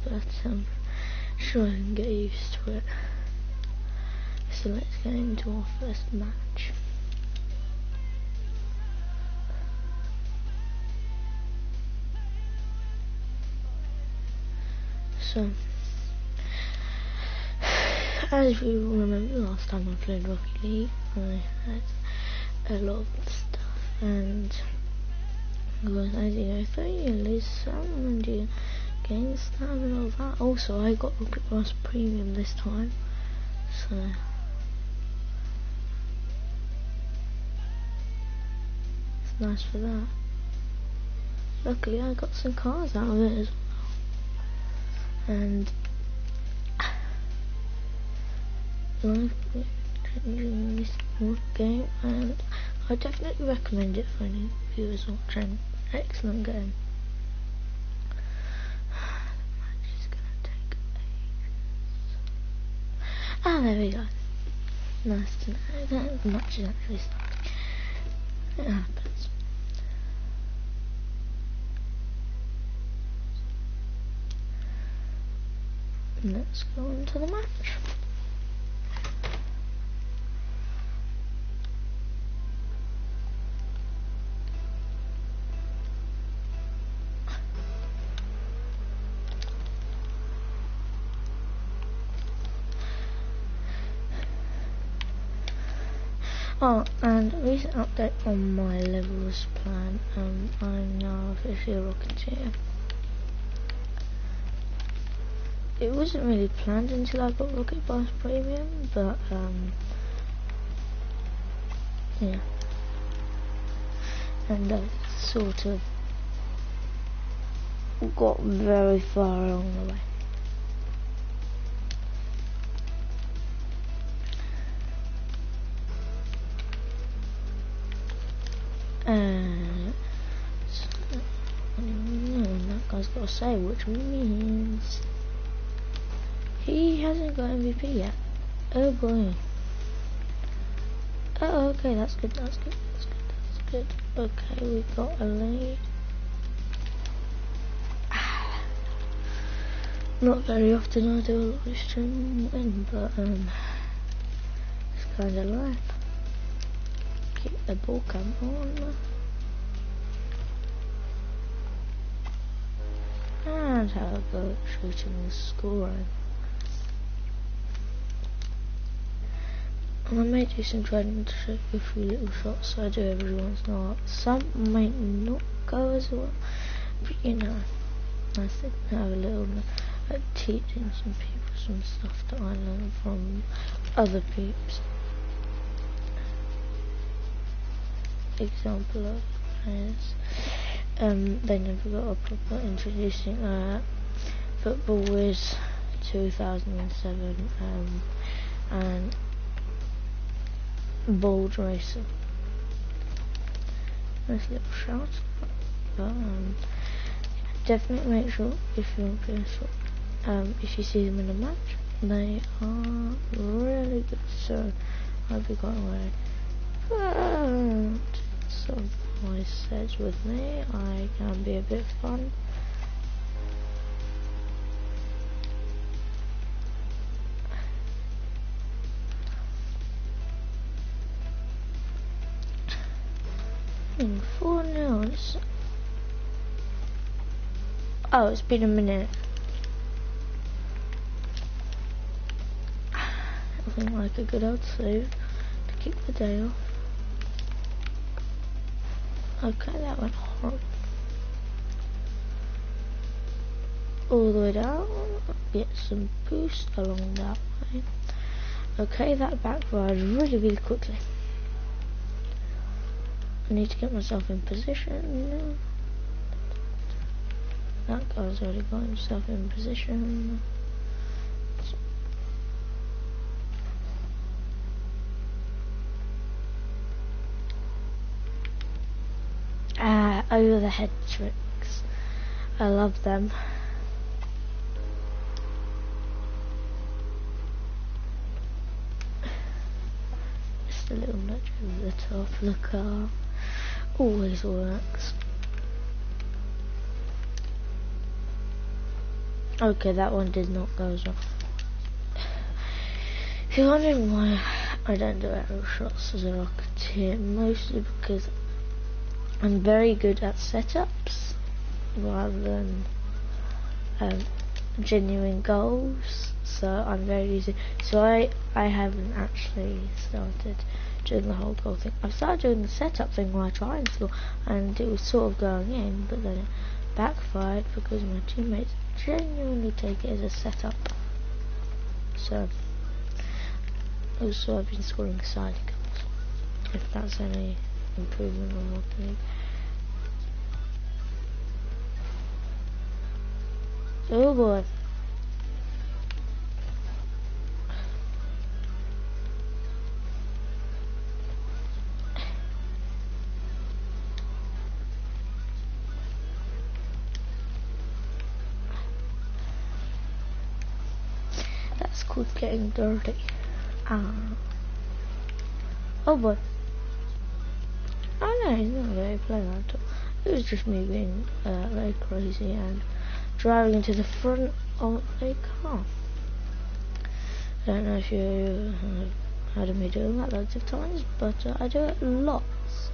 but sure I can get used to it. So let's get into our first match. So, as you remember, last time I played Rocket League, I had a lot of stuff, and as you go through, you lose some, and you gain some, and all that. Also, I got Rocket Pass Premium this time, so it's nice for that. Luckily, I got some cars out of it as well. And I've been this game, and I definitely recommend it for any viewers watching. Excellent game. The match is gonna take ages. Ah, there we go. Nice to know that the match is actually starting. It happens. Let's go into the match. Oh, and a recent update on my levels plan. I'm now officially a Rocketeer. It wasn't really planned until I got Rocket Pass Premium, but yeah. And I sort of got very far along the way. That guy's got to say, which means he hasn't got MVP yet. Oh boy. Oh, okay, that's good, that's good, that's good, that's good. Okay, we got a lead. Not very often I do a lot of stream win, but it's kind of life. Keep the ball cam on. And have a go at shooting and scoring. And I may do some training to show you a few little shots I do every once in a while. Some might not go as well, but you know, I think I have a little teaching some people some stuff that I learned from other peeps. Example of players. They never got a proper introducing Football Wiz 2007 and Bold Racer. Nice little shout, but definitely make sure if you want PS4, if you see them in a match, they are really good. So I'll be going away. But some always says with me, I can be a bit fun. In 4-0. Oh, it's been a minute. Nothing like a good old save to keep the day off. Okay, that went horrible. All the way down, get some boost along that way. Okay, that backfired really, really quickly. I need to get myself in position. That guy's already got himself in position. Over the head tricks. I love them. Just a little nudge over the top of the car. Always works. Okay, that one did not go as well. If you're wondering why I don't do arrow shots as a Rocketeer, mostly because I'm very good at setups rather than genuine goals. So I'm very easy. So I haven't actually started doing the whole goal thing. I've started doing the setup thing while trying to, and it was sort of going in, but then it backfired because my teammates genuinely take it as a setup. So also I've been scoring side goals, if that's any improvement on Rocket League. Oh boy. That's called getting dirty. Oh boy. Oh no, he's not very player at all. It was just me being very crazy and driving into the front of a car. I don't know if you have heard of me doing that loads of times, but I do it lots.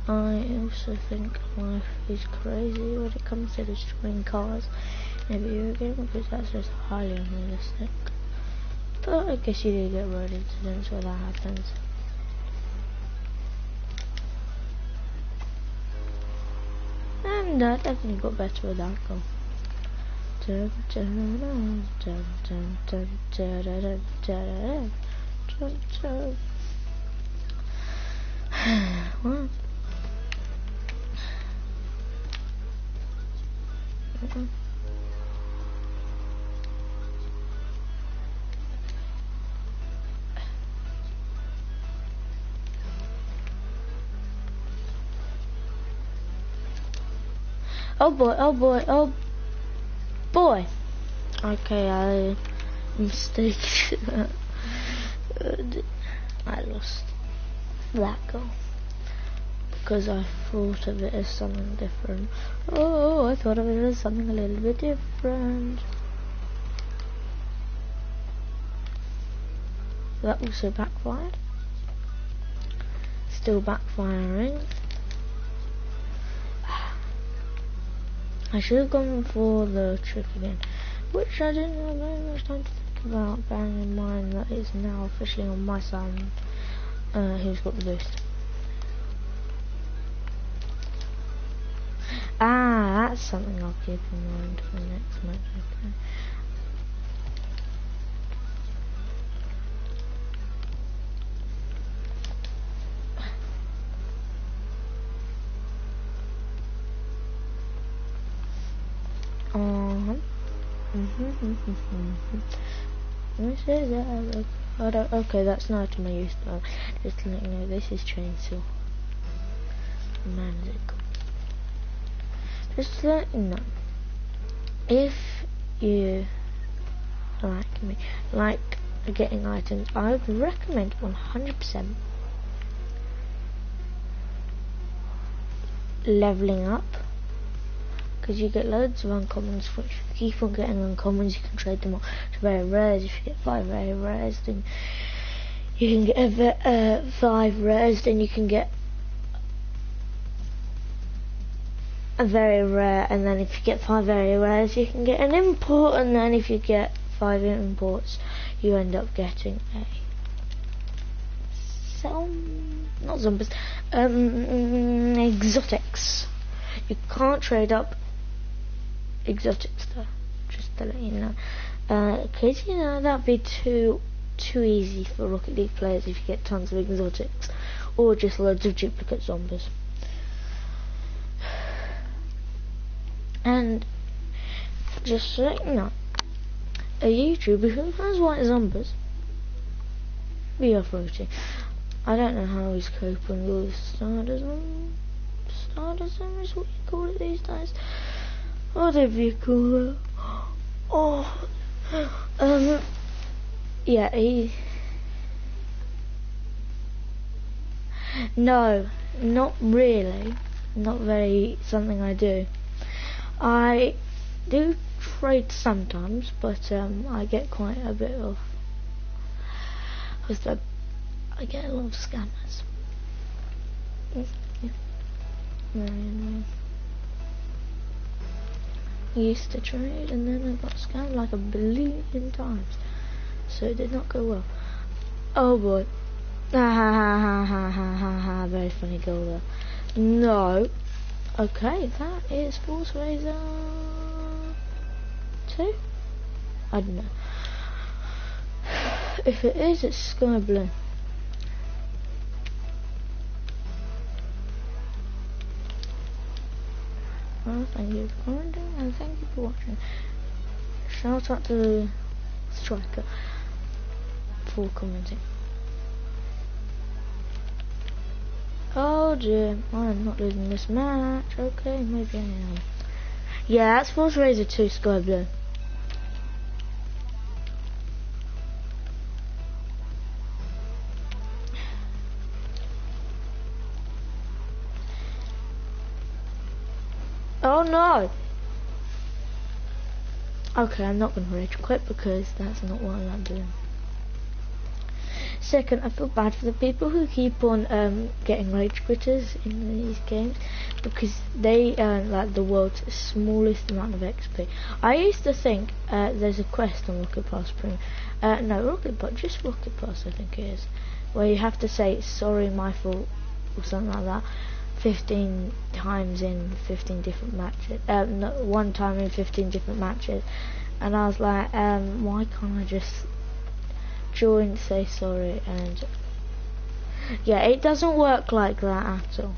I also think life is crazy when it comes to destroying cars in a video game, because that's just highly unrealistic. But I guess you do get road incidents where that happens. And I definitely got better with that goal. Dun, dun, dun, dun, dun, dun, dun, dun, dun, dun, dun. What? Oh boy, oh boy, oh boy. Okay, I mistaken. I lost that goal because I thought of it as something different. Oh, I thought of it as something a little bit different. That also backfired. Still backfiring. I should have gone for the trick again, which I didn't have very much time to think about, bearing in mind that it's now officially on my side who's got the boost. That's something I'll keep in mind for the next match. Okay. Okay, that's not to my use though. Just to let you know, this is Chainsaw. Magic. Just to let you know, if you like getting items, I would recommend 100% leveling up, because you get loads of uncommons. Which if you keep on getting uncommons, you can trade them all to very rares. If you get 5 very rares, then you can get 5 rares, then you can get a very rare, and then if you get 5 very rares, you can get an import, and then if you get 5 imports, you end up getting a not zombies, exotics. You can't trade up exotics though, just to let you know, because you know that'd be too easy for Rocket League players if you get tons of exotics or just loads of duplicate zombies. And just to let you know, a YouTuber who has white zombies, BF40, I don't know how he's coping with stardom is what you call it these days, whatever you call it. Oh, yeah, no, not really, not very something I do. I do trade sometimes, but I get quite a bit of, I get a lot of scammers. Yeah. Very annoying. I used to trade and then I got scammed like a billion times, so it did not go well. Oh boy. Ha ha ha ha ha ha ha, very funny goal there. No. Okay, that is Force Razor 2? I don't know. If it is, it's Sky Blue. Well, thank you for commenting and thank you for watching. Shout out to Striker for commenting. Oh dear, I'm not losing this match. Okay, maybe I am. Yeah, that's Force Razor 2 Sky Blue. Oh no! Okay, I'm not going to rage quit because that's not what I like doing. Second, I feel bad for the people who keep on getting rage quitters in these games because they earn like the world's smallest amount of XP. I used to think there's a quest on Rocket Pass Premium. No, Rocket Pass, just Rocket Pass I think it is, where you have to say sorry, my fault, or something like that. 15 times in 15 different matches, no, one time in 15 different matches, and I was like, why can't I just join, say sorry, and yeah, it doesn't work like that at all.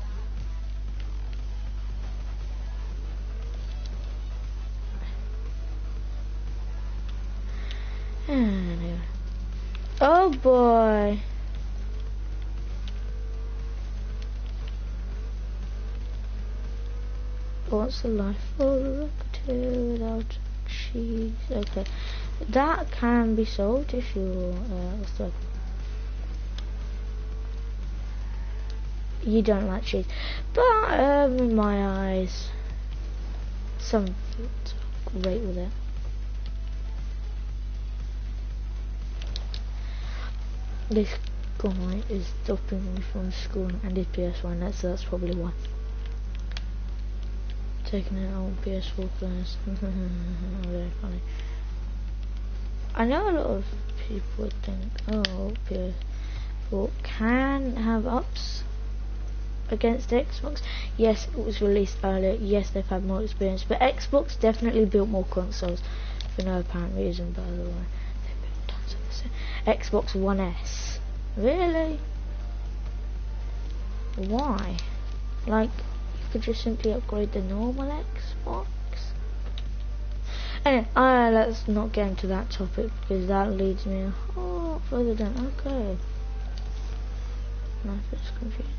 Anyway. Oh boy. What's the life for a rocketeer without cheese? Okay, that can be sold if you you don't like cheese, but in my eyes, some foods are great with it. This guy is stopping me from school and his PS1, so that's probably why. Taking it on PS4 players. Very funny. I know a lot of people would think, oh, PS4 can have ups against Xbox. Yes, it was released earlier. Yes, they've had more experience, but Xbox definitely built more consoles for no apparent reason. By the way, they built tons of this. Xbox One S. Really? Why? Like, could just simply upgrade the normal Xbox. Anyway, let's not get into that topic because that leads me further down. Okay. Life is confusing.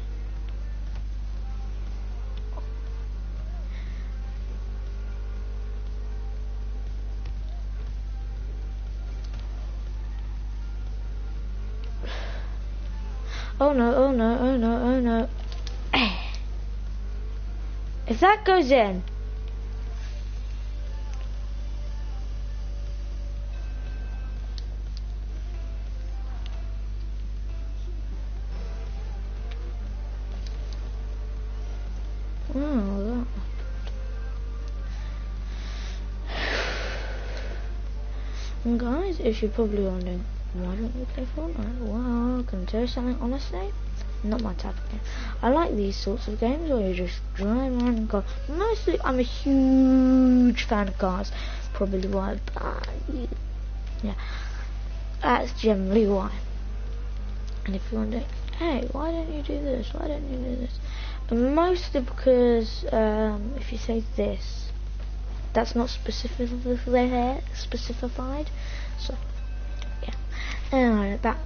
Oh no, oh no, oh no, oh no. If that goes in, that. And guys, if you're probably wondering, why don't you play Fortnite? Well, can I tell you something honestly? Not my type of game. I like these sorts of games where you just drive around and go. Mostly, I'm a huge fan of cars. Probably why, but yeah, that's generally why. And if you're wondering, hey, why don't you do this? Why don't you do this? Mostly because if you say this, that's not specified. So yeah. Anyway, back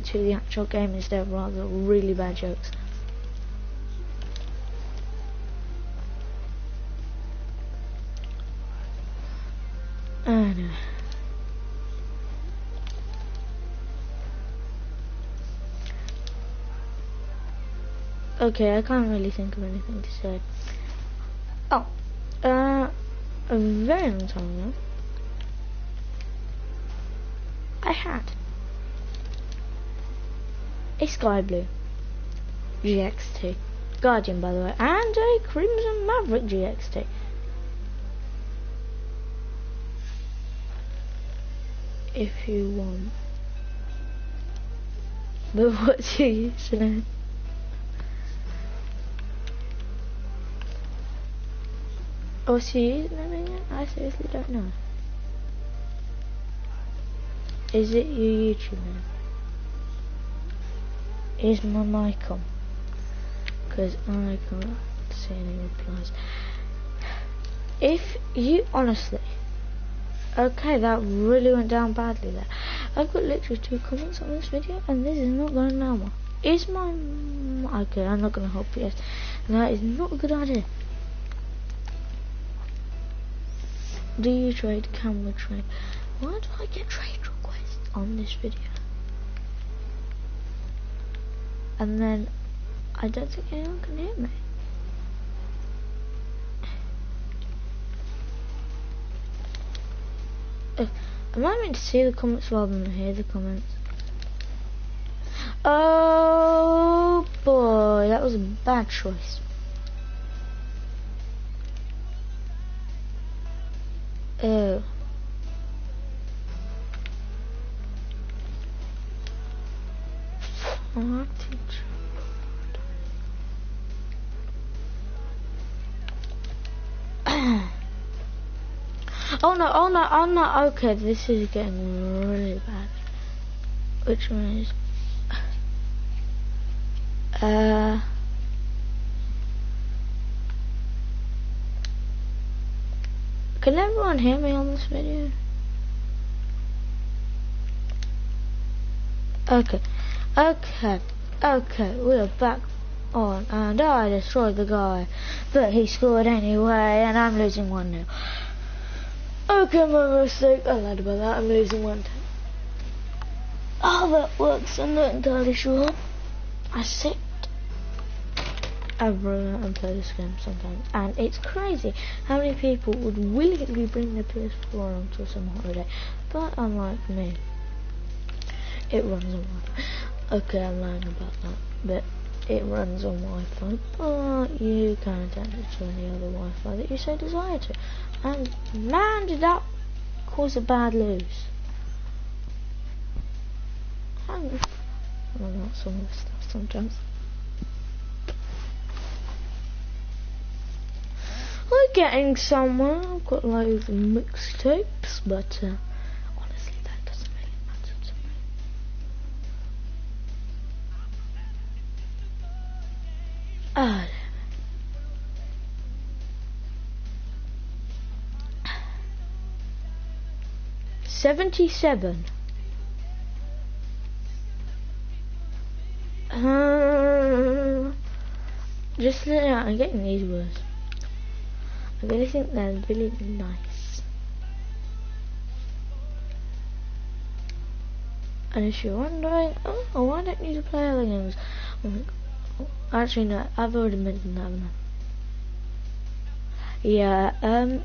to the actual game instead of rather really bad jokes. Anyway. Okay, I can't really think of anything to say. Oh, a very long time ago, I had a Sky Blue GXT Guardian, by the way, and a Crimson Maverick GXT. If you want. But what's your username? What's your username again? I seriously don't know. Is it your YouTube name? Is my mic on? Because I can't see any replies. If you honestly... Okay, that really went down badly there. I've got literally 2 comments on this video and this is not going down well. Is my... Okay, I'm not going to help you guys. That is not a good idea. Do you trade? Can we trade? Why do I get trade requests on this video? And then I don't think anyone can hear me. Am I meant to see the comments rather than hear the comments? Oh boy, that was a bad choice. Oh. Oh no, oh no, oh no, okay, this is getting really bad. Which one is... Can everyone hear me on this video? Okay, okay, we're back on, and I destroyed the guy, but he scored anyway, and I'm losing 1-0. Okay, my mistake, I lied about that, I'm losing 1-10. How that works, I'm not entirely sure. I sit and play this game sometimes, and it's crazy how many people would willingly bring their PS4 onto some holiday, but unlike me, it runs on Wi-Fi. Okay, I'm lying about that, but it runs on Wi-Fi, but you can attach it to any other Wi-Fi that you so desire to. And man, did that cause a bad lose. Hang on. Well, not some of the stuff sometimes. We're getting somewhere. I've got loads of mixtapes, but honestly, that doesn't really matter to me. Ah, 77. Just I'm getting these words. I really think they're really nice. And if you're wondering, oh, why don't you play other games? Actually, no, I've already mentioned that, haven't I? Yeah,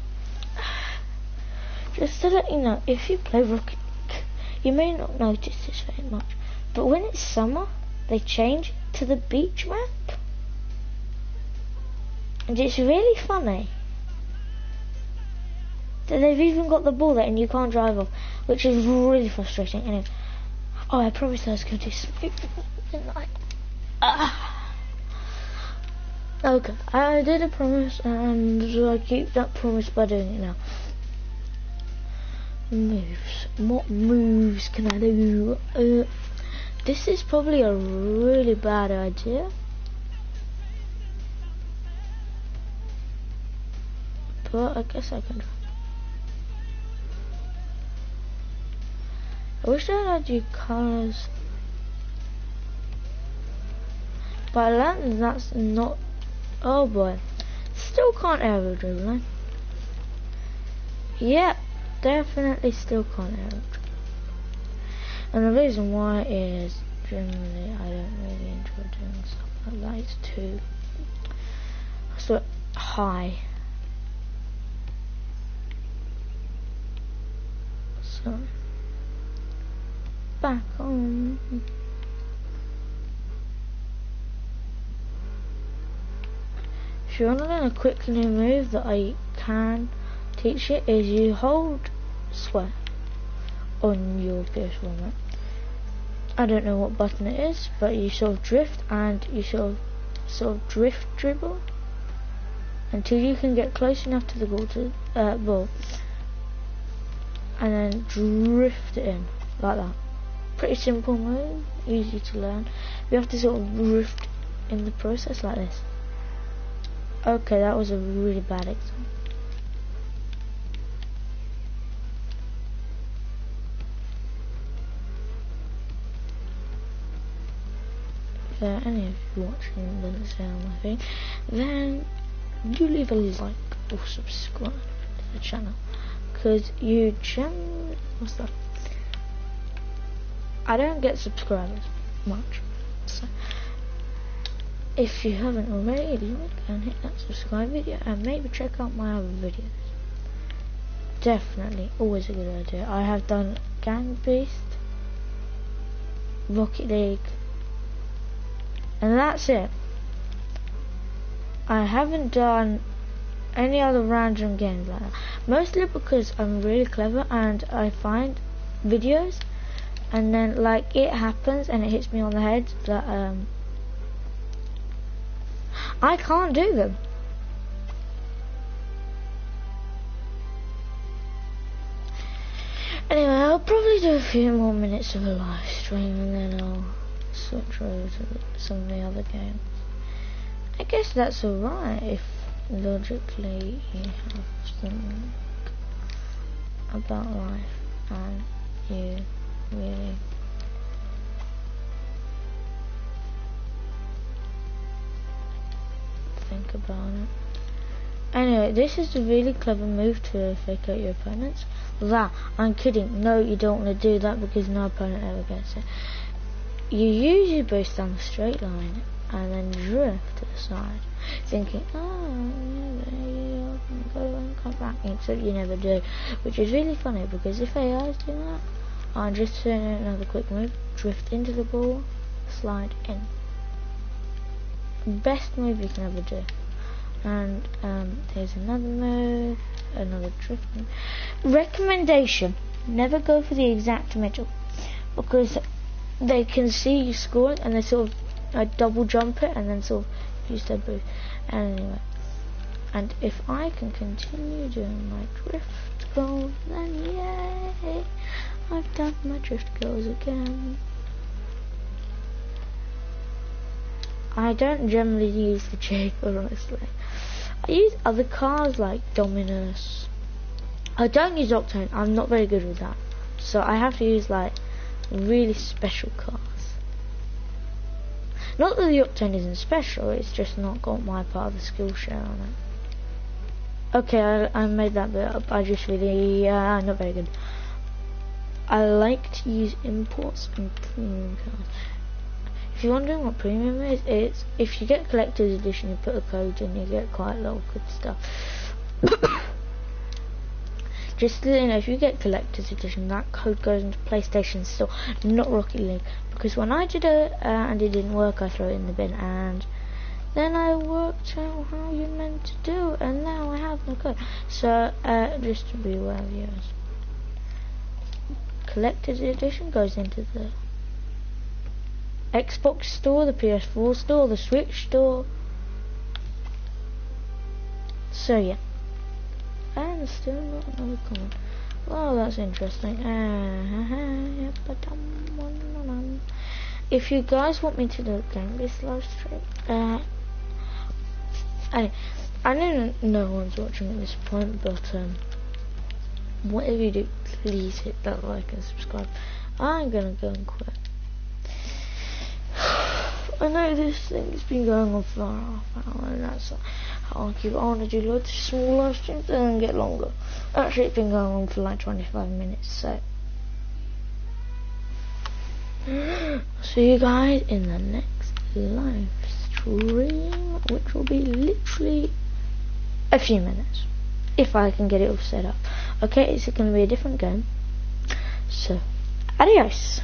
just to let you know, if you play Rocket League, you may not notice this very much, but when it's summer, they change to the beach map. And it's really funny. They've even got the ball there and you can't drive off, which is really frustrating. Anyway, oh, I promised I was going to smooth, didn't I? Okay, I did a promise and I keep that promise by doing it now. Moves. What moves can I do? This is probably a really bad idea. But I guess I can try. I wish I had you colours. But I learned that's not... Oh boy. Still can't aerial dribble, eh? Yep, definitely still can't aerial dribble. And the reason why is generally I don't really enjoy doing stuff like that. It's too... So high. So, back on. If you want to learn a quick new move that I can teach you, is you hold square on your PS4 map. I don't know what button it is, but you sort of drift and you sort of drift dribble until you can get close enough to the ball, and then drift it in like that. Pretty simple move, easy to learn. You have to sort of drift in the process like this. Okay, that was a really bad example. If any of you watching doesn't say on my thing, then you leave a like or subscribe to the channel, because you generally, what's that? I don't get subscribers much, so if you haven't already, go and hit that subscribe video and maybe check out my other videos. Definitely, always a good idea. I have done Gang Beast, Rocket League, and that's it. I haven't done any other random games like that. Mostly because I'm really clever and I find videos and then like it happens and it hits me on the head that I can't do them. Anyway, I'll probably do a few more minutes of a live stream and then I'll switch over to some of the other games. I guess that's alright if logically you have something about life and you really think about it. Anyway, this is a really clever move to fake out your opponents. I'm kidding. No, you don't want to do that because no opponent ever gets it. You use your boost down the straight line and then drift to the side, thinking, oh, yeah, go and come back, except you never do, which is really funny because if AIs do that, I'm just doing another quick move, drift into the ball, slide in. Best move you can ever do. And here's another move, another drift move. Recommendation, never go for the exact middle, because they can see you scoring and they sort of double jump it and then sort of use their boost. Anyway, and if I can continue doing my drift goals, then yay, I've done my drift goals again. I don't generally use the Jaguar, honestly. I use other cars like Dominus. I don't use Octane, I'm not very good with that. So I have to use like really special cars. Not that the Octane isn't special, it's just not got my part of the skill share on it. Okay, I made that bit up, I just really, not very good. I like to use imports and premium cars. If you're wondering what premium is, it's if you get collector's edition, you put a code in, you get quite a lot of good stuff. Just so you know, if you get collector's edition, that code goes into PlayStation Store, not Rocket League. Because when I did it and it didn't work, I threw it in the bin, and then I worked out how you meant to do it, and now I have the code. So just to be aware, viewers, collector's edition goes into the Xbox store, the PS4 store, the Switch store. So yeah. And still not another comment. Well, that's interesting. If you guys want me to do a Gang Beast live stream, I know no one's watching at this point, but whatever you do, please hit that like and subscribe. I'm gonna go and quit. I know this thing's been going on for half an hour, and that's how I keep it on to do loads of small live streams and then get longer. Actually, it's been going on for like 25 minutes, so see you guys in the next live stream, which will be literally a few minutes, if I can get it all set up. Okay, it's going to be a different game. So, adios.